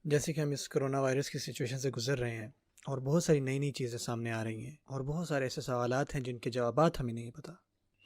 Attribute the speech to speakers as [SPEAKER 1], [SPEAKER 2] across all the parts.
[SPEAKER 1] جیسے کہ ہم اس کرونا وائرس کی سچویشن سے گزر رہے ہیں اور بہت ساری نئی چیزیں سامنے آ رہی ہیں اور بہت سارے ایسے سوالات ہیں جن کے جوابات ہمیں نہیں پتہ.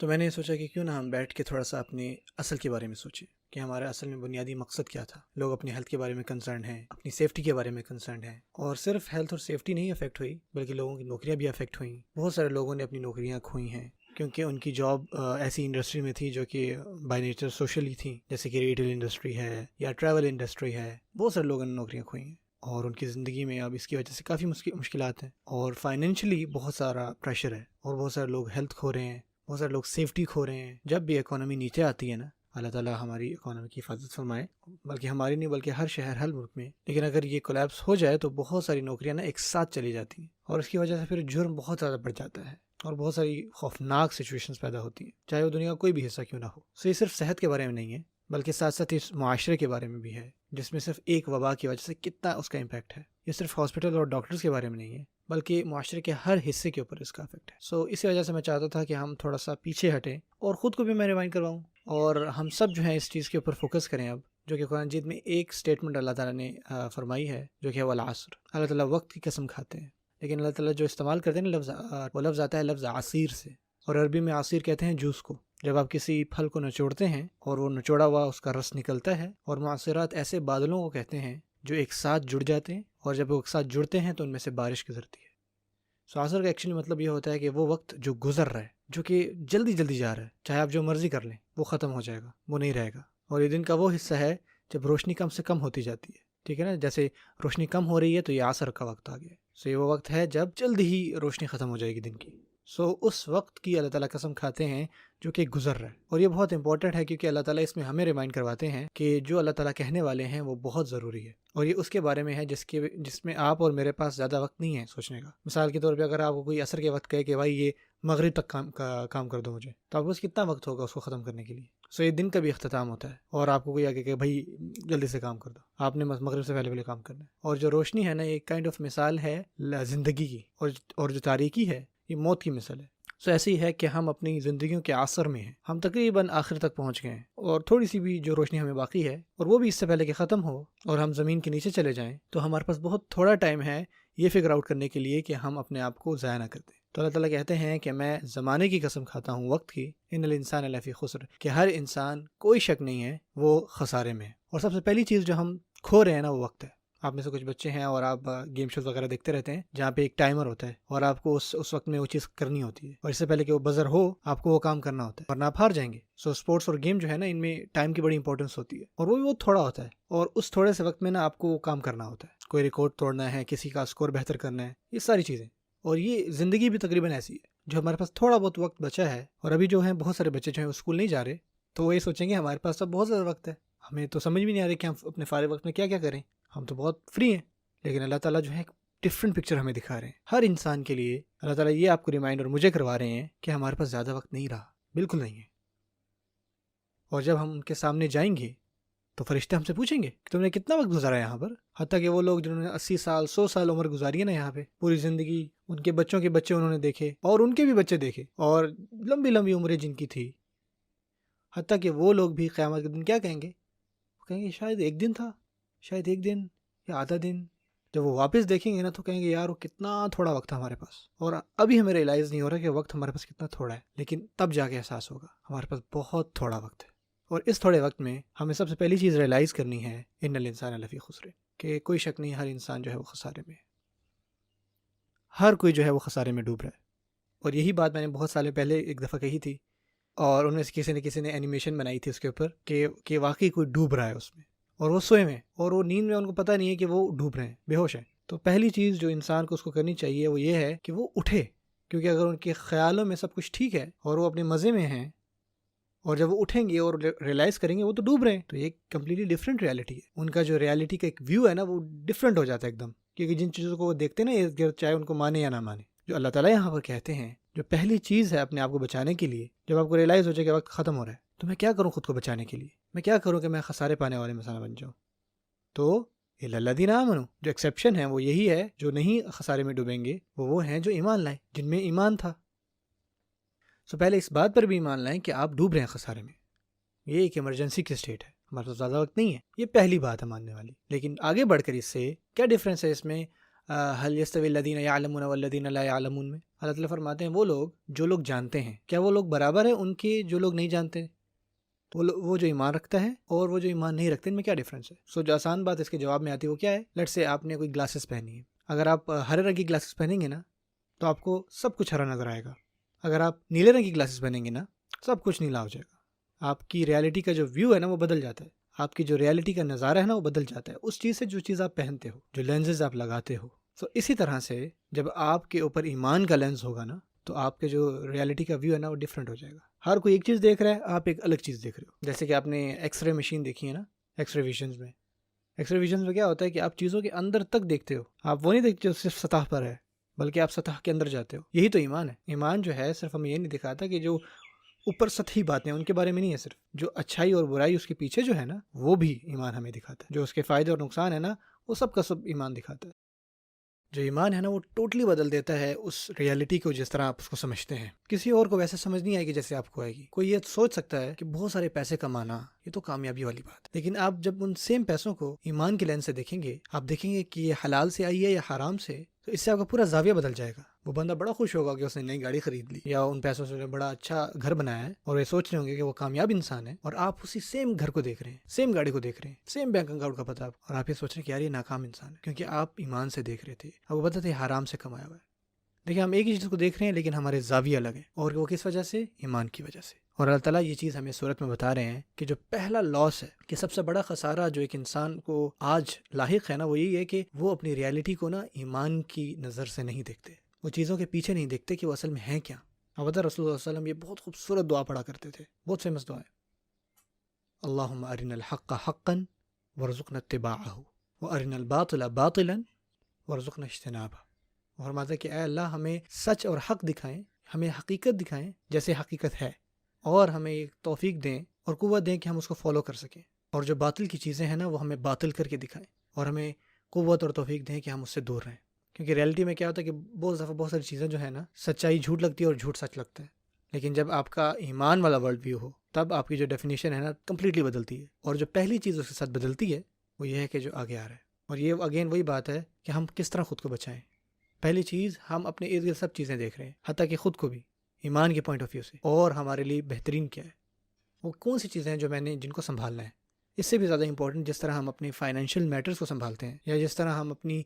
[SPEAKER 1] تو میں نے سوچا کہ کیوں نہ ہم بیٹھ کے تھوڑا سا اپنے اصل کے بارے میں سوچیں کہ ہمارا اصل میں بنیادی مقصد کیا تھا. لوگ اپنی ہیلتھ کے بارے میں کنسرن ہیں، اپنی سیفٹی کے بارے میں کنسرن ہیں، اور صرف ہیلتھ اور سیفٹی نہیں افیکٹ ہوئی بلکہ لوگوں کی نوکریاں بھی افیکٹ ہوئیں. بہت سارے لوگوں نے اپنی نوکریاں کھوئی ہیں کیونکہ ان کی جاب ایسی انڈسٹری میں تھی جو کہ بائی نیچر سوشلی تھی، جیسے کہ ریٹیل انڈسٹری ہے یا ٹریول انڈسٹری ہے. بہت سارے لوگوں نے نوکریاں کھوئی ہیں اور ان کی زندگی میں اب اس کی وجہ سے کافی مشکلات ہیں اور فائنینشلی بہت سارا پریشر ہے اور بہت سارے لوگ ہیلتھ کھو رہے ہیں، بہت سارے لوگ سیفٹی کھو رہے ہیں. جب بھی اکانومی نیچے آتی ہے نا، اللہ تعالیٰ ہماری اکانومی کی حفاظت فرمائے، بلکہ ہماری نہیں بلکہ ہر شہر ہر ملک میں. لیکن اگر یہ کولیپس ہو جائے تو بہت ساری نوکریاں نا ایک ساتھ چلی جاتی ہیں اور اس کی وجہ سے پھر جرم بہت زیادہ بڑھ جاتا ہے اور بہت ساری خوفناک سچویشنز پیدا ہوتی ہیں، چاہے وہ دنیا کا کوئی بھی حصہ کیوں نہ ہو. یہ صرف صحت کے بارے میں نہیں ہے بلکہ ساتھ ساتھ اس معاشرے کے بارے میں بھی ہے، جس میں صرف ایک وبا کی وجہ سے کتنا اس کا امپیکٹ ہے. یہ صرف ہاسپٹل اور ڈاکٹرز کے بارے میں نہیں ہے بلکہ معاشرے کے ہر حصے کے اوپر اس کا افیکٹ ہے. اسی وجہ سے میں چاہتا تھا کہ ہم تھوڑا سا پیچھے ہٹیں اور خود کو بھی میں ریمائنڈ کرواؤں اور ہم سب جو ہیں اس چیز کے اوپر فوکس کریں. اب جو کہ قرآن مجید میں ایک سٹیٹمنٹ اللہ تعالیٰ نے فرمائی ہے جو کہ والعصر، اللہ تعالیٰ وقت کی قسم کھاتے ہیں، لیکن اللہ تعالیٰ جو استعمال کرتے ہیں لفظ، وہ لفظ آتا ہے لفظ عصیر سے، اور عربی میں عصیر کہتے ہیں جوس کو. جب آپ کسی پھل کو نچوڑتے ہیں اور وہ نچوڑا ہوا اس کا رس نکلتا ہے، اور معصرات ایسے بادلوں کو کہتے ہیں جو ایک ساتھ جڑ جاتے ہیں اور جب وہ ایک ساتھ جڑتے ہیں تو ان میں سے بارش گزرتی ہے. عصر کا ایکچولی مطلب یہ ہوتا ہے کہ وہ وقت جو گزر رہا ہے، جو کہ جلدی جلدی جا رہا ہے، چاہے آپ جو مرضی کر لیں وہ ختم ہو جائے گا، وہ نہیں رہے گا. اور یہ دن کا وہ حصہ ہے جب روشنی کم سے کم ہوتی جاتی ہے، ٹھیک ہے نا. جیسے روشنی کم ہو رہی ہے تو یہ عصر کا وقت آ گیا. یہ وہ وقت ہے جب جلد ہی روشنی ختم ہو جائے گی دن کی. اس وقت کی اللہ تعالیٰ قسم کھاتے ہیں جو کہ گزر رہا ہے. اور یہ بہت امپورٹنٹ ہے کیونکہ اللہ تعالیٰ اس میں ہمیں ریمائنڈ کرواتے ہیں کہ جو اللہ تعالیٰ کہنے والے ہیں وہ بہت ضروری ہے، اور یہ اس کے بارے میں ہے جس میں آپ اور میرے پاس زیادہ وقت نہیں ہے سوچنے کا. مثال کے طور پہ اگر آپ کو کوئی عصر کے وقت کہے کہ بھائی یہ مغرب تک کام کر دو مجھے، تو آپ کو کتنا وقت ہوگا اس کو ختم کرنے کے لیے. یہ دن کا بھی اختتام ہوتا ہے اور آپ کو کوئی آگے کہ بھائی جلدی سے کام کر دو، آپ نے مغرب سے پہلے کام کرنا ہے. اور جو روشنی ہے نا، یہ کائنڈ آف مثال ہے زندگی کی، اور جو تاریکی ہے یہ موت کی مثال ہے. ایسے ہی ہے کہ ہم اپنی زندگیوں کے عصر میں ہیں، ہم تقریباً آخر تک پہنچ گئے ہیں اور تھوڑی سی بھی جو روشنی ہمیں باقی ہے، اور وہ بھی اس سے پہلے کہ ختم ہو اور ہم زمین کے نیچے چلے جائیں، تو ہمارے پاس بہت تھوڑا ٹائم ہے یہ فگر آؤٹ کرنے کے لیے کہ ہم اپنے آپ کو ضائع نہ کر دیں. تو اللہ تعالیٰ کہتے ہیں کہ میں زمانے کی قسم کھاتا ہوں، وقت کی، ان الانسان لفی خسر، کہ ہر انسان کوئی شک نہیں ہے وہ خسارے میں ہے. اور سب سے پہلی چیز جو ہم کھو رہے ہیں نا وہ وقت ہے. آپ میں سے کچھ بچے ہیں اور آپ گیم شوز وغیرہ دیکھتے رہتے ہیں جہاں پہ ایک ٹائمر ہوتا ہے اور آپ کو اس وقت میں وہ چیز کرنی ہوتی ہے، اور اس سے پہلے کہ وہ بزر ہو آپ کو وہ کام کرنا ہوتا ہے ورنہ آپ ہار جائیں گے. اسپورٹس اور گیم جو ہے نا، ان میں ٹائم کی بڑی امپورٹنس ہوتی ہے اور وہ بھی بہت تھوڑا ہوتا ہے، اور اس تھوڑے سے وقت میں نا آپ کو وہ کام کرنا ہوتا ہے. کوئی ریکارڈ توڑنا ہے، کسی کا اسکور بہتر کرنا ہے، یہ ساری چیزیں. اور یہ زندگی بھی تقریباً ایسی ہے، جو ہمارے پاس تھوڑا بہت وقت بچا ہے. اور ابھی جو ہیں بہت سارے بچے جو ہیں اسکول نہیں جا رہے، تو وہ یہ سوچیں گے ہمارے پاس تو بہت زیادہ وقت ہے، ہمیں تو سمجھ بھی نہیں آ رہی کہ ہم اپنے فارغ وقت میں کیا کیا کریں، ہم تو بہت فری ہیں. لیکن اللہ تعالیٰ جو ہے ایک ڈفرینٹ پکچر ہمیں دکھا رہے ہیں. ہر انسان کے لیے اللہ تعالیٰ یہ آپ کو ریمائنڈر مجھے کروا رہے ہیں کہ ہمارے پاس زیادہ وقت نہیں رہا، بالکل نہیں ہے. اور جب ہم ان کے سامنے جائیں گے تو فرشتے ہم سے پوچھیں گے کہ تم نے کتنا وقت گزارا یہاں پر. حتیٰ کہ وہ لوگ جنہوں نے 80 سال 100 سال عمر گزاری ہے نا یہاں پہ، پوری زندگی ان کے بچوں کے بچے انہوں نے دیکھے اور ان کے بھی بچے دیکھے، اور لمبی لمبی عمریں جن کی تھی، حتیٰ کہ وہ لوگ بھی قیامت کے دن کیا کہیں گے؟ وہ کہیں گے شاید ایک دن تھا، شاید ایک دن یا آدھا دن. جب وہ واپس دیکھیں گے نا تو کہیں گے یار وہ کتنا تھوڑا وقت تھا ہمارے پاس، اور ابھی ہمیں ریئلائز نہیں ہو رہا کہ وقت ہمارے پاس کتنا تھوڑا ہے. لیکن تب جا کے احساس ہوگا ہمارے پاس بہت تھوڑا وقت ہے. اور اس تھوڑے وقت میں ہمیں سب سے پہلی چیز ریئلائز کرنی ہے ان الانسان لفی خسر، کہ کوئی شک نہیں ہر انسان جو ہے وہ خسارے میں ہے، ہر کوئی جو ہے وہ خسارے میں ڈوب رہا ہے. اور یہی بات میں نے بہت سال پہلے ایک دفعہ کہی تھی، اور ان میں سے کسی نے اینیمیشن بنائی تھی اس کے اوپر کہ واقعی کوئی ڈوب رہا ہے اس میں، اور وہ سوئے میں اور وہ نیند میں، ان کو پتہ نہیں ہے کہ وہ ڈوب رہے ہیں، بے ہوش ہیں. تو پہلی چیز جو انسان کو اس کو کرنی چاہیے وہ یہ ہے کہ وہ اٹھے، کیونکہ اگر ان کے خیالوں میں سب کچھ ٹھیک ہے اور وہ اپنے مزے میں ہیں، اور جب وہ اٹھیں گے اور ریئلائز کریں گے وہ تو ڈوب رہے ہیں، تو یہ کمپلیٹلی ڈفرینٹ ریالٹی ہے. ان کا جو ریالٹی کا ایک ویو ہے نا وہ ڈفرینٹ ہو جاتا ہے ایک دم، کیونکہ جن چیزوں کو وہ دیکھتے ہیں نا ارد گرد، چاہے ان کو مانے یا نہ مانے. جو اللہ تعالیٰ یہاں پر کہتے ہیں جو پہلی چیز ہے اپنے آپ کو بچانے کے لیے، جب آپ کو ریئلائز ہو جائے کہ وقت ختم ہو رہا ہے، تو میں کیا کروں خود کو بچانے کے لیے، میں کیا کروں کہ میں خسارے پانے والے میں بن جاؤں. تو الذین آمنوا، جو ایکسیپشن ہے وہ یہی ہے، جو نہیں خسارے میں ڈوبیں گے وہ ہیں جو ایمان لائے، جن میں ایمان تھا. پہلے اس بات پر بھی ایمان لائیں کہ آپ ڈوب رہے ہیں خسارے میں، یہ ایک ایمرجنسی کی سٹیٹ ہے. ہمارے پاس زیادہ وقت نہیں ہے. یہ پہلی بات ہے ماننے والی. لیکن آگے بڑھ کر اس سے کیا ڈفرینس ہے اس میں هل يستوي الذين يعلمون والذين لا يعلمون میں؟ اللہ تعالیٰ فرماتے ہیں وہ لوگ جو لوگ جانتے ہیں کیا وہ لوگ برابر ہیں ان کے جو لوگ نہیں جانتے؟ تو وہ جو ایمان رکھتا ہے اور وہ جو ایمان نہیں رکھتے ان میں کیا ڈفرینس ہے؟ سو جو آسان بات اس کے جواب میں آتی ہے وہ کیا ہے؟ لیٹ سے آپ نے کوئی گلاسز پہنی ہے. اگر آپ ہرے رنگ کی گلاسز پہنیں گے نا تو آپ کو سب کچھ ہرا نظر آئے گا. اگر آپ نیلے رنگ کی گلاسز پہنیں گے نا سب کچھ نیلا ہو جائے گا. آپ کی ریالٹی کا جو ویو ہے نا وہ بدل جاتا ہے. آپ کی جو ریالٹی کا نظارہ ہے نا وہ بدل جاتا ہے اس چیز سے جو چیز آپ پہنتے ہو، جو لینزز آپ لگاتے ہو. تو اسی طرح سے جب آپ کے اوپر ایمان کا لینز ہوگا نا تو آپ کے جو ریالٹی کا ویو ہے نا وہ ڈفرینٹ ہو جائے گا. ہر کوئی ایک چیز دیکھ رہا ہے، آپ ایک الگ چیز دیکھ رہے ہو. جیسے کہ آپ نے ایکس رے مشین دیکھی ہے نا، ایکس رے ویژنز میں. ایکس رے ویژنز میں کیا ہوتا ہے کہ آپ چیزوں کے اندر تک دیکھتے ہو. آپ وہ نہیں دیکھتے جو صرف سطح پر ہے، بلکہ آپ سطح کے اندر جاتے ہو. یہی تو ایمان ہے. ایمان جو ہے صرف ہمیں یہ نہیں دکھاتا کہ جو اوپر سطحی باتیں ان کے بارے میں نہیں ہے، صرف جو اچھائی اور برائی اس کے پیچھے جو ہے نا وہ بھی ایمان ہمیں دکھاتا ہے. جو اس کے فائدے اور نقصان ہے نا وہ سب کا سب ایمان دکھاتا ہے. جو ایمان ہے نا وہ ٹوٹلی بدل دیتا ہے اس ریالٹی کو جس طرح آپ اس کو سمجھتے ہیں. کسی اور کو ویسے سمجھ نہیں آئے گی جیسے آپ کو آئے گی. کوئی یہ سوچ سکتا ہے کہ بہت سارے پیسے کمانا یہ تو کامیابی والی بات ہے، لیکن آپ جب ان سیم پیسوں کو ایمان کے لینس سے دیکھیں گے، آپ دیکھیں گے کہ یہ حلال سے آئی ہے یا حرام سے، تو اس سے آپ کا پورا زاویہ بدل جائے گا. وہ بندہ بڑا خوش ہوگا کہ اس نے نئی گاڑی خرید لی یا ان پیسوں سے بڑا اچھا گھر بنایا ہے، اور یہ سوچ رہے ہوں گے کہ وہ کامیاب انسان ہے، اور آپ اسی سیم گھر کو دیکھ رہے ہیں، سیم گاڑی کو دیکھ رہے ہیں، سیم بینک اکاؤنٹ کا پتہ، اور آپ یہ سوچ رہے ہیں کہ یار یہ ناکام انسان ہے، کیونکہ آپ ایمان سے دیکھ رہے تھے. اب وہ پتہ تھے حرام سے کمایا ہوا ہے. دیکھیں ہم ایک ہی چیز کو دیکھ رہے ہیں لیکن ہمارے زاویہ الگ ہیں، اور وہ کس وجہ سے؟ ایمان کی وجہ سے. اور اللہ تعالیٰ یہ چیز ہمیں صورت میں بتا رہے ہیں کہ جو پہلا لاس ہے، کہ سب سے بڑا خسارہ جو ایک انسان کو آج لاحق ہے نا، وہ یہی ہے کہ وہ اپنی ریالٹی کو نا ایمان کی نظر سے نہیں دیکھتے. وہ چیزوں کے پیچھے نہیں دیکھتے کہ وہ اصل میں ہیں کیا. اب رسول اللہ صلی اللہ علیہ وسلم یہ بہت خوبصورت دعا پڑھا کرتے تھے، بہت فیمس دعا ہے. اللہم ارنا الحق حقا وارزقنا اتباعہ وارنا الباطل باطلا وارزقنا اجتنابہ. اور فرماتا ہے کہ اے اللہ ہمیں سچ اور حق دکھائیں، ہمیں حقیقت دکھائیں جیسے حقیقت ہے، اور ہمیں ایک توفیق دیں اور قوت دیں کہ ہم اس کو فالو کر سکیں. اور جو باطل کی چیزیں ہیں نا وہ ہمیں باطل کر کے دکھائیں، اور ہمیں قوت اور توفیق دیں کہ ہم اس سے دور رہیں. کیونکہ ریالٹی میں کیا ہوتا ہے کہ بہت دفعہ بہت ساری چیزیں جو ہے نا سچائی جھوٹ لگتی ہے اور جھوٹ سچ لگتا ہے. لیکن جب آپ کا ایمان والا ورلڈ ویو ہو تب آپ کی جو ڈیفینیشن ہے نا کمپلیٹلی بدلتی ہے. اور جو پہلی چیز اس کے ساتھ بدلتی ہے وہ یہ ہے کہ جو آگے آ رہا ہے. اور یہ اگین وہی بات ہے کہ ہم کس طرح خود کو بچائیں. پہلی چیز ہم اپنے ارد گرد سب چیزیں دیکھ رہے ہیں، حتیٰ کہ خود کو بھی ایمان کے پوائنٹ آف ویو سے، اور ہمارے لیے بہترین کیا ہے، وہ کون سی چیزیں ہیں جو میں نے جن کو سنبھالنا ہے. اس سے بھی زیادہ امپورٹنٹ جس طرح ہم اپنی فائنینشیل میٹرز کو سنبھالتے ہیں یا جس طرح ہم اپنی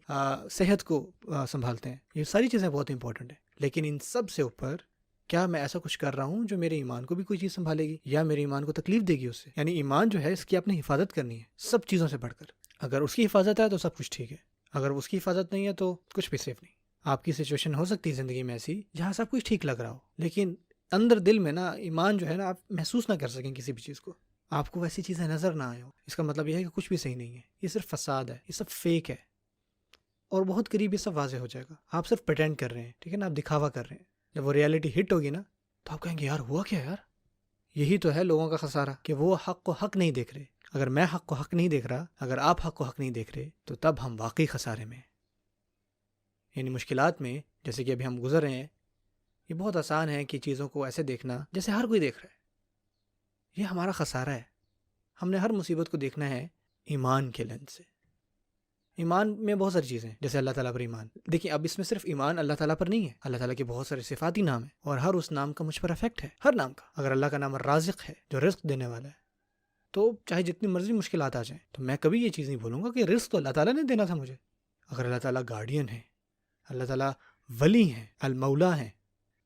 [SPEAKER 1] صحت کو سنبھالتے ہیں، یہ ساری چیزیں بہت امپورٹنٹ ہیں. لیکن ان سب سے اوپر کیا میں ایسا کچھ کر رہا ہوں جو میرے ایمان کو بھی کوئی چیز سنبھالے گی یا میرے ایمان کو تکلیف دے گی اس سے. یعنی ایمان جو ہے اس کی آپ نے حفاظت کرنی ہے سب چیزوں سے بڑھ کر. اگر اس کی حفاظت ہے تو سب کچھ ٹھیک ہے، اگر اس کی حفاظت نہیں ہے تو کچھ بھی سیف نہیں. آپ کی سچویشن ہو سکتی ہے زندگی میں ایسی جہاں سب کچھ ٹھیک لگ رہا ہو، لیکن اندر دل میں نا ایمان جو ہے نا آپ محسوس نہ کر سکیں کسی بھی چیز کو، آپ کو ویسی چیزیں نظر نہ آئے ہو. اس کا مطلب یہ ہے کہ کچھ بھی صحیح نہیں ہے، یہ صرف فساد ہے، یہ سب فیک ہے. اور بہت قریب یہ سب واضح ہو جائے گا. آپ صرف پریٹینڈ کر رہے ہیں، ٹھیک ہے نا، آپ دکھاوا کر رہے ہیں. جب وہ ریالٹی ہٹ ہوگی نا تو آپ کہیں گے یار ہوا کیا یار. یہی تو ہے لوگوں کا خسارہ کہ وہ حق کو حق نہیں دیکھ رہے. اگر میں حق کو حق نہیں دیکھ رہا، اگر آپ حق کو حق نہیں دیکھ رہے، تو تب ہم واقعی خسارے میں ہیں. یعنی مشکلات میں جیسے کہ ابھی ہم گزر رہے ہیں، یہ بہت آسان ہے کہ چیزوں کو ایسے دیکھنا جیسے ہر کوئی دیکھ رہا ہے. یہ ہمارا خسارہ ہے. ہم نے ہر مصیبت کو دیکھنا ہے ایمان کے لینس سے. ایمان میں بہت ساری چیزیں ہیں جیسے اللہ تعالیٰ پر ایمان. دیکھیں اب اس میں صرف ایمان اللہ تعالیٰ پر نہیں ہے، اللہ تعالیٰ کے بہت سارے صفاتی نام ہیں اور ہر اس نام کا مجھ پر افیکٹ ہے، ہر نام کا. اگر اللہ کا نام الرازق ہے جو رزق دینے والا ہے، تو چاہے جتنی مرضی مشکلات آ جائیں تو میں کبھی یہ چیز نہیں بولوں گا کہ رزق تو اللہ تعالیٰ نے دینا تھا مجھے. اگر اللہ تعالیٰ گارڈین ہے، اللہ تعالیٰ ولی ہیں، المولا ہیں،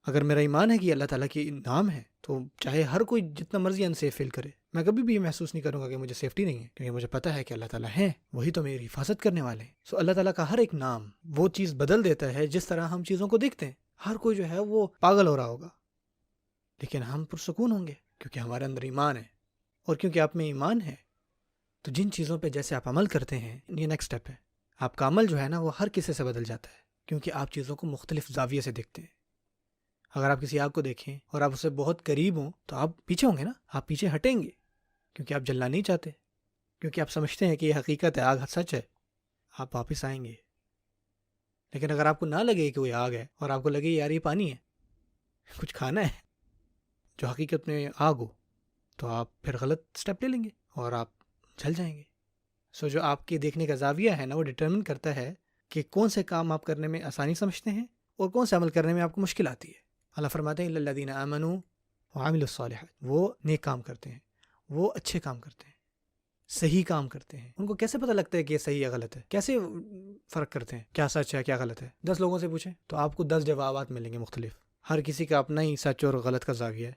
[SPEAKER 1] اگر میرا ایمان ہے کہ اللہ تعالیٰ کی نام ہے، تو چاہے ہر کوئی جتنا مرضی انسیف فیل کرے، میں کبھی بھی یہ محسوس نہیں کروں گا کہ مجھے سیفٹی نہیں ہے، کیونکہ مجھے پتہ ہے کہ اللہ تعالیٰ ہیں، وہی تو میری حفاظت کرنے والے ہیں. سو اللہ تعالیٰ کا ہر ایک نام وہ چیز بدل دیتا ہے جس طرح ہم چیزوں کو دیکھتے ہیں. ہر کوئی جو ہے وہ پاگل ہو رہا ہوگا، لیکن ہم پرسکون ہوں گے کیونکہ ہمارے اندر ایمان ہے. اور کیونکہ آپ میں ایمان ہے تو جن چیزوں پہ جیسے آپ عمل کرتے ہیں، یہ نیکسٹ اسٹیپ ہے. آپ کا عمل جو ہے نا وہ ہر کسی سے بدل جاتا ہے کیونکہ آپ چیزوں کو مختلف زاویے سے دیکھتے ہیں. اگر آپ کسی آگ کو دیکھیں اور آپ اس سے بہت قریب ہوں تو آپ پیچھے ہوں گے نا، آپ پیچھے ہٹیں گے کیونکہ آپ جلنا نہیں چاہتے، کیونکہ آپ سمجھتے ہیں کہ یہ حقیقت ہے، آگ سچ ہے. آپ واپس آئیں گے. لیکن اگر آپ کو نہ لگے کہ وہ آگ ہے اور آپ کو لگے یار یہ پانی ہے، کچھ کھانا ہے جو حقیقت میں آگ ہو، تو آپ پھر غلط سٹیپ لے لیں گے اور آپ جھل جائیں گے. سو جو آپ کے دیکھنے کا زاویہ ہے نا وہ ڈٹرمن کرتا ہے کہ کون سے کام آپ کرنے میں آسانی سمجھتے ہیں اور کون سے عمل کرنے میں آپ کو مشکل آتی ہے. اللہ فرماتے ہیں الا الذین آمنوا وعملوا الصالحات، وہ نیک کام کرتے ہیں، وہ اچھے کام کرتے ہیں، صحیح کام کرتے ہیں. ان کو کیسے پتہ لگتا ہے کہ یہ صحیح یا غلط ہے؟ کیسے فرق کرتے ہیں کیا سچ ہے کیا غلط ہے؟ 10 لوگوں سے پوچھیں تو آپ کو 10 جوابات ملیں گے مختلف. ہر کسی کا اپنا ہی سچ اور غلط کا زاویہ ہے،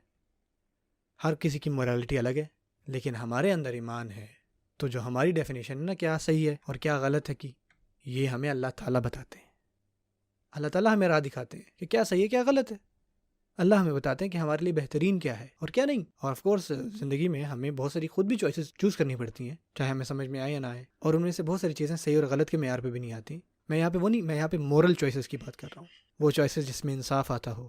[SPEAKER 1] ہر کسی کی مورالٹی الگ ہے. لیکن ہمارے اندر ایمان ہے تو جو ہماری ڈیفینیشن ہے نا کیا صحیح ہے اور کیا غلط ہے کی، یہ ہمیں اللہ تعالیٰ بتاتے ہیں. اللہ تعالیٰ ہمیں راہ دکھاتے ہیں کہ کیا صحیح ہے کیا غلط ہے. اللہ ہمیں بتاتے ہیں کہ ہمارے لیے بہترین کیا ہے اور کیا نہیں. اور آف کورس زندگی میں ہمیں بہت ساری خود بھی چوائسیز چوز کرنی پڑتی ہیں، چاہے ہمیں سمجھ میں آئے یا نہ آئے. اور ان میں سے بہت ساری چیزیں صحیح اور غلط کے معیار پہ بھی نہیں آتی. میں یہاں پہ مورل چوائسیز کی بات کر رہا ہوں، وہ چوائسیز جس میں انصاف آتا ہو،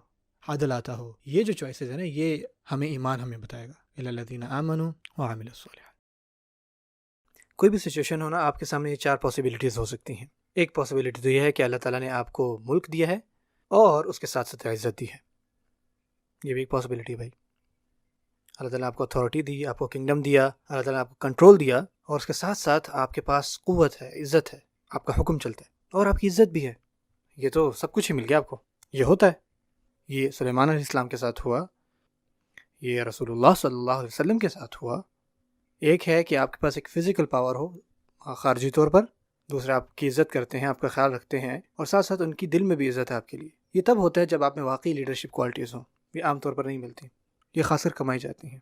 [SPEAKER 1] عدل آتا ہو. یہ جو چوائسیز ہیں نا یہ ایمان ہمیں بتائے گا. الا الذین آمنوا وعملوا الصالحات. کوئی بھی سچویشن ہونا آپ کے سامنے یہ 4 پاسبلٹیز ہو سکتی ہیں. ایک پاسبلٹی تو یہ ہے کہ اللہ تعالیٰ نے آپ کو ملک دیا ہے اور اس کے ساتھ ساتھ عزت دی ہے. یہ بھی ایک پاسبلٹی ہے بھائی. اللہ تعالیٰ نے آپ کو اتھارٹی دی، آپ کو کنگڈم دیا، اللہ تعالیٰ نے آپ کو کنٹرول دیا اور اس کے ساتھ ساتھ آپ کے پاس قوت ہے، عزت ہے، آپ کا حکم چلتا ہے اور آپ کی عزت بھی ہے. یہ تو سب کچھ ہی مل گیا آپ کو. یہ ہوتا ہے، یہ سلیمان علیہ السلام کے ساتھ ہوا، یہ رسول اللہ صلی اللہ علیہ وسلم کے ساتھ ہوا. ایک ہے کہ آپ کے پاس ایک فزیکل پاور ہو خارجی طور پر، دوسرا آپ کی عزت کرتے ہیں، آپ کا خیال رکھتے ہیں اور ساتھ ساتھ ان کی دل میں بھی عزت ہے آپ کے لیے. یہ تب ہوتا ہے جب آپ میں واقعی لیڈرشپ کوالٹیز ہوں. یہ عام طور پر نہیں ملتی، یہ خاص کر کمائی جاتی ہیں.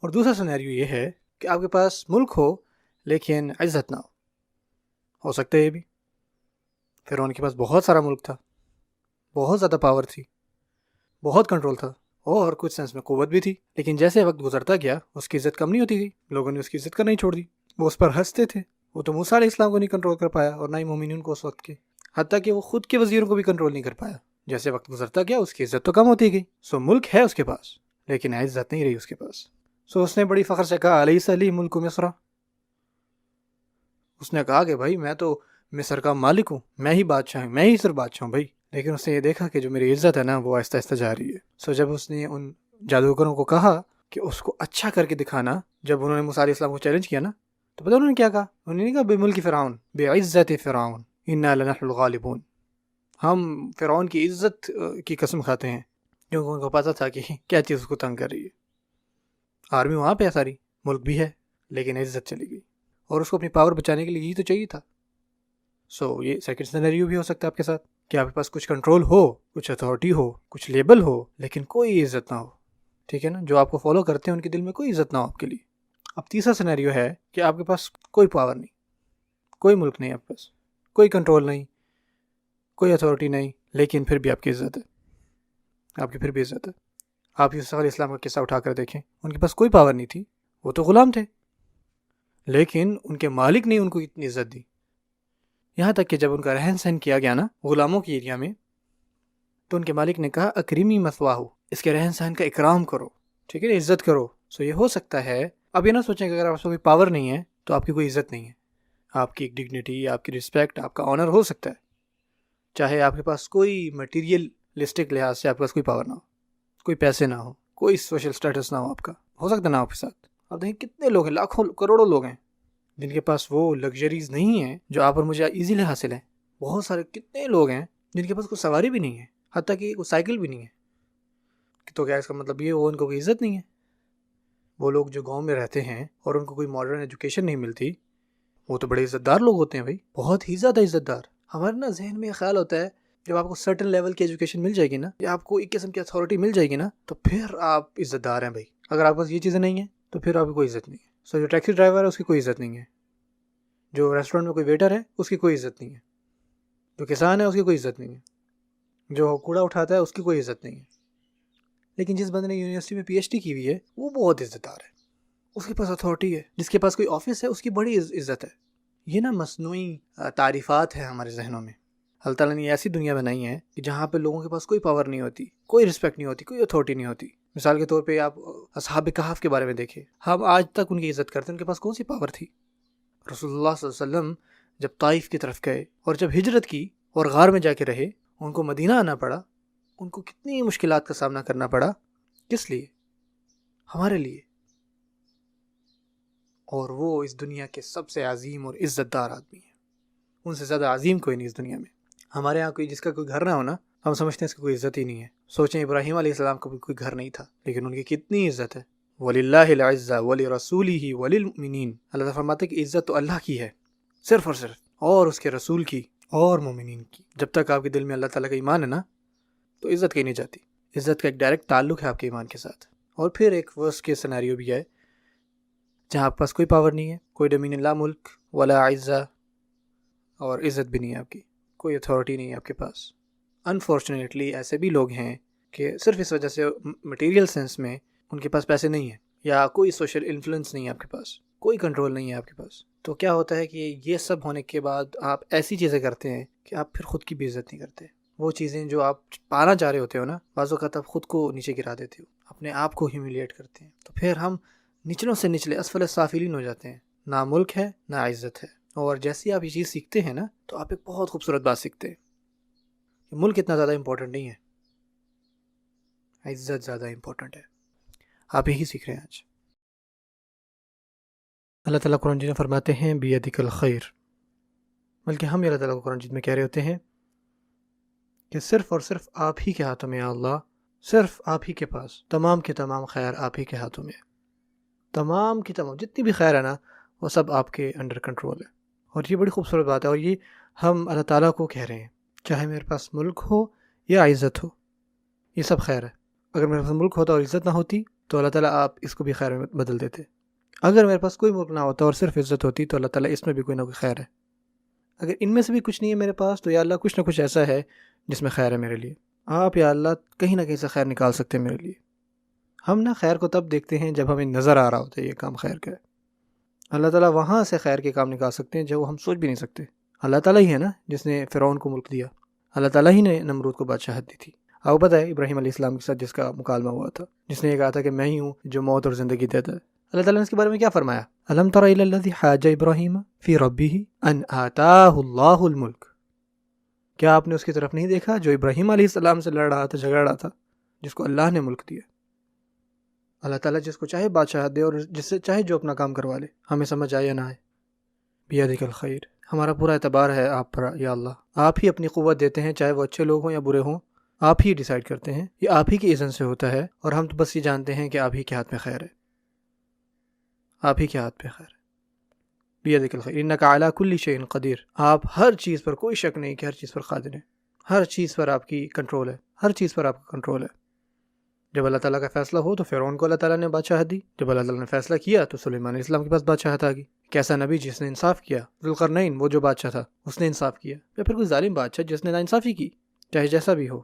[SPEAKER 1] اور دوسرا سینیریو یہ ہے کہ آپ کے پاس ملک ہو لیکن عزت نہ ہو سکتا ہے یہ بھی. فرعون کے پاس بہت سارا ملک تھا، بہت زیادہ پاور تھی، بہت کنٹرول تھا اور کچھ سینس میں قوت بھی تھی، لیکن جیسے وقت گزرتا گیا اس کی عزت کم نہیں ہوتی تھی. لوگوں نے اس کی عزت کرنا ہی چھوڑ دی، وہ اس پر ہنستے تھے. وہ تو موسیٰ علیہ السلام کو نہیں کنٹرول کر پایا اور نہ ہی مومنین کو اس وقت کے، حتیٰ کہ وہ خود کے وزیروں کو بھی کنٹرول نہیں کر پایا. جیسے وقت گزرتا گیا اس کی عزت تو کم ہوتی گئی. سو ملک ہے اس کے پاس لیکن عزت نہیں رہی اس کے پاس. سو اس نے بڑی فخر سے کہا الیس لی ملک مصر. اس نے کہا کہ بھائی میں تو مصر کا مالک ہوں، میں ہی بادشاہ ہوں، میں ہی صرف بادشاہ ہوں بھائی. لیکن اس نے یہ دیکھا کہ جو میری عزت ہے نا وہ آہستہ آہستہ جا رہی ہے. سو جب اس نے ان جادوگروں کو کہا کہ اس کو اچھا کر کے دکھانا، جب انہوں نے موسیٰ علیہ السلام کو چیلنج کیا نا تو پتہ انہوں نے کیا کہا؟ انہوں نے کہا بے ملک فرعون، بے عزت فرعون انا لنحن الغالبون. ہم فرعون کی عزت کی قسم کھاتے ہیں، کیونکہ ان کو پتہ تھا کہ کیا چیز اس کو تنگ کر رہی ہے. آرمی وہاں پہ ہے ساری، ملک بھی ہے لیکن عزت چلی گئی اور اس کو اپنی پاور بچانے کے لیے یہی تو چاہیے تھا. سو یہ سیکنڈ سینیریو بھی ہو سکتا ہے آپ کے ساتھ کہ آپ کے پاس کچھ کنٹرول ہو، کچھ اتھارٹی ہو، کچھ لیبل ہو لیکن کوئی عزت نہ ہو. ٹھیک ہے نا، جو آپ کو فالو کرتے ہیں ان کے دل میں کوئی عزت نہ ہو آپ کے لیے. اب تیسرا سینیریو ہے کہ آپ کے پاس کوئی پاور نہیں، کوئی ملک نہیں، آپ کے پاس کوئی کنٹرول نہیں، کوئی اتھارٹی نہیں، لیکن پھر بھی آپ کی عزت ہے، آپ کی پھر بھی عزت ہے. آپ یوسف علیہ السلام کا قصہ اٹھا کر دیکھیں، ان کے پاس کوئی پاور نہیں تھی، وہ تو غلام تھے، لیکن ان کے مالک نے ان کو اتنی عزت دی. یہاں تک کہ جب ان کا رہن سہن کیا گیا نا غلاموں کی ایریا میں تو ان کے مالک نے کہا اکریمی مثواہو، اس کے رہن سہن کا اکرام کرو، ٹھیک ہے، عزت کرو. سو یہ ہو سکتا ہے. اب یہ نہ سوچیں کہ اگر آپ کو کوئی پاور نہیں ہے تو آپ کی کوئی عزت نہیں ہے. آپ کی ایک ڈگنیٹی، آپ کی رسپیکٹ، آپ کا آنر ہو سکتا ہے، چاہے آپ کے پاس کوئی مٹیریلسٹک لحاظ سے آپ کے پاس کوئی پاور نہ ہو، کوئی پیسے نہ ہو، کوئی سوشل سٹیٹس نہ ہو، آپ کا ہو سکتا ہے نا آپ کے ساتھ. اب دیکھیں کتنے لوگ ہیں، لاکھوں کروڑوں لوگ ہیں جن کے پاس وہ لگژریز نہیں ہیں جو آپ اور مجھے ایزیلی حاصل ہیں. بہت سارے کتنے لوگ ہیں جن کے پاس کوئی سواری بھی نہیں ہے، حتیٰ کہ کوئی سائیکل بھی نہیں ہے. تو کیا اس کا مطلب یہ وہ ان کو کوئی عزت نہیں ہے؟ وہ لوگ جو گاؤں میں رہتے ہیں اور ان کو کوئی ماڈرن ایجوکیشن نہیں ملتی، وہ تو بڑے عزت دار لوگ ہوتے ہیں بھائی، بہت ہی زیادہ عزت دار. ہمارے نا ذہن میں خیال ہوتا ہے جب آپ کو سرٹن لیول کی ایجوکیشن مل جائے گی نا، یا آپ کو ایک قسم کی اتھارٹی مل جائے گی نا، تو پھر آپ عزت دار ہیں بھائی. اگر آپ کے پاس یہ چیزیں نہیں ہیں تو پھر آپ کی کوئی عزت نہیں ہے. سو جو ٹیکسی ڈرائیور ہے اس کی کوئی عزت نہیں ہے، جو ریسٹورینٹ میں کوئی ویٹر ہے اس کی کوئی عزت نہیں ہے، جو کسان ہے اس کی کوئی عزت نہیں ہے، جو کوڑا اٹھاتا ہے اس کی کوئی عزت نہیں ہے. لیکن جس بندے نے یونیورسٹی میں پی ایچ ڈی کی ہوئی ہے وہ بہت عزت دار ہے، اس کے پاس اتھارٹی ہے. جس کے پاس کوئی آفس ہے اس کی بڑی عزت ہے. یہ نا مصنوعی تعریفات ہیں ہمارے ذہنوں میں. اللہ تعالیٰ نے ایسی دنیا بنائی ہے کہ جہاں پہ لوگوں کے پاس کوئی پاور نہیں ہوتی، کوئی رسپیکٹ نہیں ہوتی، کوئی اتھارٹی نہیں ہوتی. مثال کے طور پہ آپ اصحاب کہف کے بارے میں دیکھیں، ہم آج تک ان کی عزت کرتے ہیں. ان کے پاس کون سی پاور تھی؟ رسول اللہ صلی اللہ علیہ وسلم جب طائف کی طرف گئے اور جب ہجرت کی اور غار میں جا کے رہے، ان کو مدینہ آنا پڑا، ان کو کتنی مشکلات کا سامنا کرنا پڑا. کس لیے؟ ہمارے لیے. اور وہ اس دنیا کے سب سے عظیم اور عزت دار آدمی ہیں. ان سے زیادہ عظیم کوئی نہیں اس دنیا میں. ہمارے یہاں کوئی جس کا کوئی گھر نہ ہونا ہم سمجھتے ہیں اس کی کوئی عزت ہی نہیں ہے. سوچیں ابراہیم علیہ السلام کا بھی کوئی گھر نہیں تھا لیکن ان کی کتنی عزت ہے. وَلِلَّهِ الْعِزَّةُ وَلِرَسُولِهِ وَلِلْمُؤْمِنِينَ. اللہ تعالیٰ فرماتے ہیں کہ عزت تو اللہ کی ہے صرف اور صرف، اور اس کے رسول کی اور مومنین کی. جب تک آپ کے دل میں اللہ تعالیٰ کا ایمان ہے نا تو عزت کہیں نہیں جاتی. عزت کا ایک ڈائریکٹ تعلق ہے آپ کے ایمان کے ساتھ. اور پھر ایک ورس کے سینیریو بھی ہے جہاں آپ کے پاس کوئی پاور نہیں ہے، کوئی ڈومینین لا ملک ولا عزہ، اور عزت بھی نہیں ہے آپ کی، کوئی اتھارٹی نہیں ہے آپ کے پاس. انفارچونیٹلی ایسے بھی لوگ ہیں کہ صرف اس وجہ سے مٹیریل سینس میں ان کے پاس پیسے نہیں ہیں یا کوئی سوشل انفلوئنس نہیں ہے آپ کے پاس، کوئی کنٹرول نہیں ہے آپ کے پاس. تو کیا ہوتا ہے کہ یہ سب ہونے کے بعد آپ ایسی چیزیں کرتے ہیں کہ آپ پھر خود کی بھی عزت نہیں کرتے. وہ چیزیں جو آپ پانا چاہ رہے ہوتے ہو نا، بعض اوقات آپ خود کو نیچے گرا دیتے ہو، اپنے آپ کو ہیومیلیٹ کرتے ہیں. تو پھر ہم نچلوں سے نچلے اسفل سافلین ہو جاتے ہیں. نہ ملک ہے نہ عزت ہے. اور جیسے آپ یہ چیز سیکھتے ہیں نا تو آپ ایک بہت خوبصورت بات سیکھتے ہیں کہ ملک اتنا زیادہ امپورٹنٹ نہیں ہے، عزت زیادہ امپورٹنٹ ہے. آپ یہی سیکھ رہے ہیں آج. اللہ تعالیٰ قرآن مجید میں فرماتے ہیں بیدک الخیر، بلکہ ہم اللہ تعالیٰ کو قرآن مجید میں کہہ رہے ہوتے ہیں کہ صرف اور صرف آپ ہی کے ہاتھوں میں یا اللہ، صرف آپ ہی کے پاس تمام کے تمام خیر آپ ہی کے ہاتھوں میں. تمام کی تمام جتنی بھی خیر ہے نا وہ سب آپ کے انڈر کنٹرول ہے. اور یہ بڑی خوبصورت بات ہے، اور یہ ہم اللہ تعالیٰ کو کہہ رہے ہیں. چاہے میرے پاس ملک ہو یا عزت ہو، یہ سب خیر ہے. اگر میرے پاس ملک ہوتا اور عزت نہ ہوتی تو اللہ تعالیٰ آپ اس کو بھی خیر میں بدل دیتے. اگر میرے پاس کوئی ملک نہ ہوتا اور صرف عزت ہوتی تو اللہ تعالیٰ اس میں بھی کوئی نہ کوئی خیر ہے. اگر ان میں سے بھی کچھ نہیں ہے میرے پاس تو یا اللہ کچھ نہ کچھ ایسا ہے جس میں خیر ہے میرے لیے. آپ یا اللہ کہیں نہ کہیں سے خیر نکال سکتے ہیں میرے لیے. ہم نا خیر کو تب دیکھتے ہیں جب ہمیں نظر آ رہا ہوتا ہے یہ کام خیر کا ہے. اللہ تعالیٰ وہاں سے خیر کے کام نکال سکتے ہیں جو ہم سوچ بھی نہیں سکتے. اللہ تعالیٰ ہی ہے نا جس نے فرعون کو ملک دیا، اللہ تعالیٰ ہی نے نمرود کو بادشاحت دی تھی. آپ کو پتہ ہے ابراہیم علیہ السلام کے ساتھ جس کا مکالمہ ہوا تھا، جس نے یہ کہا تھا کہ میں ہی ہوں جو موت اور زندگی دیتا ہے، اللہ تعالیٰ نے اس کے بارے میں کیا فرمایا؟ الم تر الی الذی حاج ابراہیم فی ربہ ان آتاہ اللہ الملک. کیا آپ نے اس کی طرف نہیں دیکھا جو ابراہیم علیہ السلام سے لڑ رہا تھا، جھگڑ رہا تھا، جس کو اللہ نے ملک دیا. اللہ تعالیٰ جس کو چاہے بادشاہت دے اور جس سے چاہے جو اپنا کام کروا لے، ہمیں سمجھ آئے یا نہ آئے. بیدک الخیر. ہمارا پورا اعتبار ہے آپ پر یا اللہ. آپ ہی اپنی قوت دیتے ہیں، چاہے وہ اچھے لوگ ہوں یا برے ہوں. آپ ہی ڈیسائیڈ کرتے ہیں، یہ آپ ہی کی اذن سے ہوتا ہے، اور ہم تو بس یہ جانتے ہیں کہ آپ ہی کے ہاتھ میں خیر ہے، آپ ہی کے ہاتھ پہ خیر ہے. بیدک الخیر انک علی کل شیء قدیر. آپ ہر چیز پر کوئی شک نہیں کہ ہر چیز پر قادر ہیں. ہر چیز پر آپ کی کنٹرول ہے، ہر چیز پر آپ کا کنٹرول ہے. جب اللہ تعالیٰ کا فیصلہ ہو تو فرعون کو اللہ تعالیٰ نے بادشاہت دی. جب اللہ تعالیٰ نے فیصلہ کیا تو سلیمان علیہ السلام کے پاس بادشاہت آ گئی. کیسا نبی جس نے انصاف کیا، ذوالقرنین وہ جو بادشاہ تھا اس نے انصاف کیا، یا پھر کوئی ظالم بادشاہ جس نے ناانصافی کی، چاہے جیسا بھی ہو.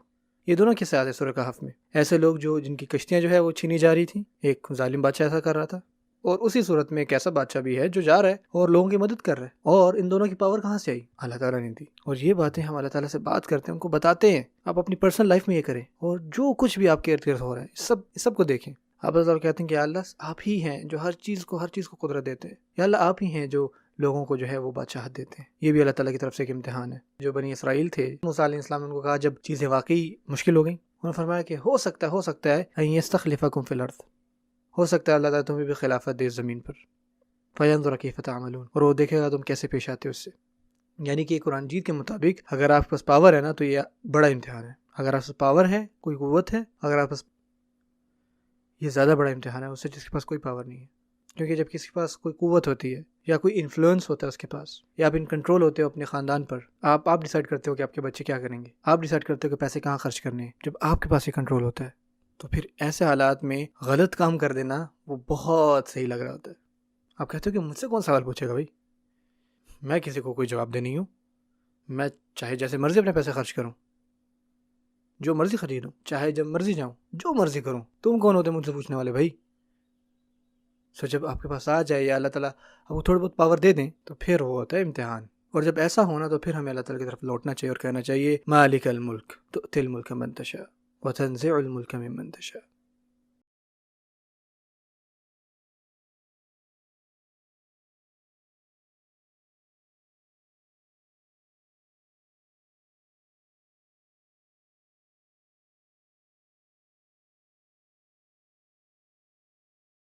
[SPEAKER 1] یہ دونوں کے ساتھ ہے سورہ کہف میں. ایسے لوگ جن کی کشتیاں جو ہے وہ چھینی جا رہی تھیں، ایک ظالم بادشاہ ایسا کر رہا تھا، اور اسی صورت میں ایک ایسا بادشاہ بھی ہے جو جا رہا ہے اور لوگوں کی مدد کر رہا ہے. اور ان دونوں کی پاور کہاں سے آئی؟ اللہ تعالیٰ نے دی. اور یہ باتیں ہم اللہ تعالیٰ سے بات کرتے ہیں، ان کو بتاتے ہیں. آپ اپنی پرسنل لائف میں یہ کریں، اور جو کچھ بھی آپ کے ارد گرد ہو رہا ہے سب کو دیکھیں. آپ اللہ تعالیٰ کہتے ہیں کہ اللہ آپ ہی ہیں جو ہر چیز کو قدرت دیتے ہیں. یا اللہ آپ ہی ہیں جو لوگوں کو جو ہے وہ بادشاہت دیتے ہیں. یہ بھی اللہ تعالیٰ کی طرف سے ایک امتحان ہے. جو بنی اسرائیل تھے، موسیٰ علیہ السلام نے ان کو کہا جب چیزیں واقعی مشکل ہو گئیں، انہوں نے فرمایا کہ ہو سکتا ہے ان یستخلفکم فی الارض، ہو سکتا ہے اللہ تعالیٰ تمہیں بھی خلافت دے زمین پر. فینظر کیف تعملون، اور وہ دیکھے گا تم کیسے پیش آتے اس سے. یعنی کہ قرآن مجید کے مطابق اگر آپ کے پاس پاور ہے نا تو یہ بڑا امتحان ہے. اگر آپ کے پاس پاور ہے، کوئی قوت ہے، اگر آپ کے پاس، یہ زیادہ بڑا امتحان ہے اس سے جس کے پاس کوئی پاور نہیں ہے. کیونکہ جب کسی کے پاس کوئی قوت ہوتی ہے یا کوئی انفلوئنس ہوتا ہے اس کے پاس، یا آپ ان کنٹرول ہوتے ہو اپنے خاندان پر، آپ ڈیسائیڈ کرتے ہو کہ آپ کے بچے کیا کریں گے، آپ ڈیسائیڈ کرتے ہو کہ پیسے کہاں خرچ کرنے ہیں. جب آپ کے پاس یہ کنٹرول ہوتا ہے تو پھر ایسے حالات میں غلط کام کر دینا وہ بہت صحیح لگ رہا ہوتا ہے. آپ کہتے ہو کہ مجھ سے کون سوال پوچھے گا بھائی، میں کسی کو کوئی جواب دے نہیں ہوں، میں چاہے جیسے مرضی اپنے پیسے خرچ کروں، جو مرضی خریدوں، چاہے جب مرضی جاؤں، جو مرضی کروں، تم کون ہوتے مجھ سے پوچھنے والے بھائی. سو جب آپ کے پاس آ جائے یا اللہ تعالیٰ آپ کو تھوڑا بہت پاور دے دیں تو پھر وہ ہوتا ہے امتحان. اور جب ایسا ہونا تو پھر ہمیں اللہ تعالیٰ کی طرف لوٹنا چاہیے اور کہنا چاہیے مالک الملک تؤتی الملک من تشاء وتنزع الملک ممن تشاء.